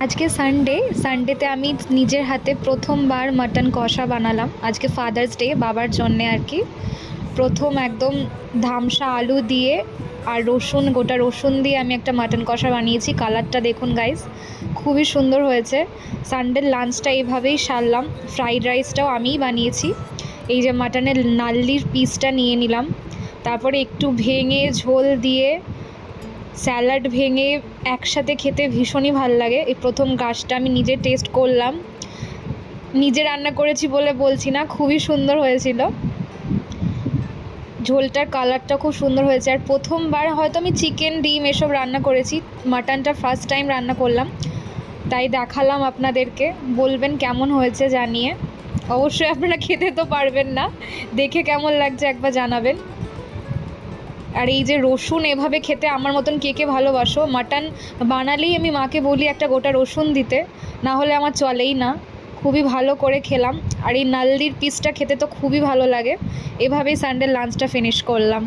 আজকে সানডেতে আমি নিজের হাতে প্রথমবার মাটন কষা বানালাম। আজকে ফাদার্স ডে, বাবার জন্যে আর কি। প্রথম একদম ধামসা আলু দিয়ে আর গোটা রসুন দিয়ে আমি একটা মাটন কষা বানিয়েছি। কালারটা দেখুন গাইস, খুবই সুন্দর হয়েছে। সানডের লাঞ্চটা এইভাবেই সারলাম। ফ্রাইড রাইসটাও আমিই বানিয়েছি। এই যে মাটনের নাল্লির পিসটা নিয়ে নিলাম, তারপরে একটু ভেঙে ঝোল দিয়ে স্যালাড ভেঙে একসাথে খেতে ভীষণই ভাল লাগে। এই প্রথম গাছটা আমি নিজে টেস্ট করলাম, নিজে রান্না করেছি বলে বলছি না, খুবই সুন্দর হয়েছিল। ঝোলটার কালারটা খুব সুন্দর হয়েছে। আর প্রথমবার হয়তো আমি চিকেন ডিম এসব রান্না করেছি, মাটনটা ফার্স্ট টাইম রান্না করলাম, তাই দেখালাম আপনাদেরকে। বলবেন কেমন হয়েছে জানিয়ে। অবশ্যই আপনারা খেতে তো পারবেন না, দেখে কেমন লাগছে একবার জানাবেন। আর এই যে রসুন এভাবে খেতে আমার মতন কে কে ভালোবাসো, মাটন বানালেই আমি মাকে বলি একটা গোটা রসুন দিতে, না হলে আমার চলেই না। খুবই ভালো করে খেলাম। আর এই নাল্লির পিসটা খেতে তো খুবই ভালো লাগে। এভাবেই সানডে লাঞ্চটা ফিনিশ করলাম।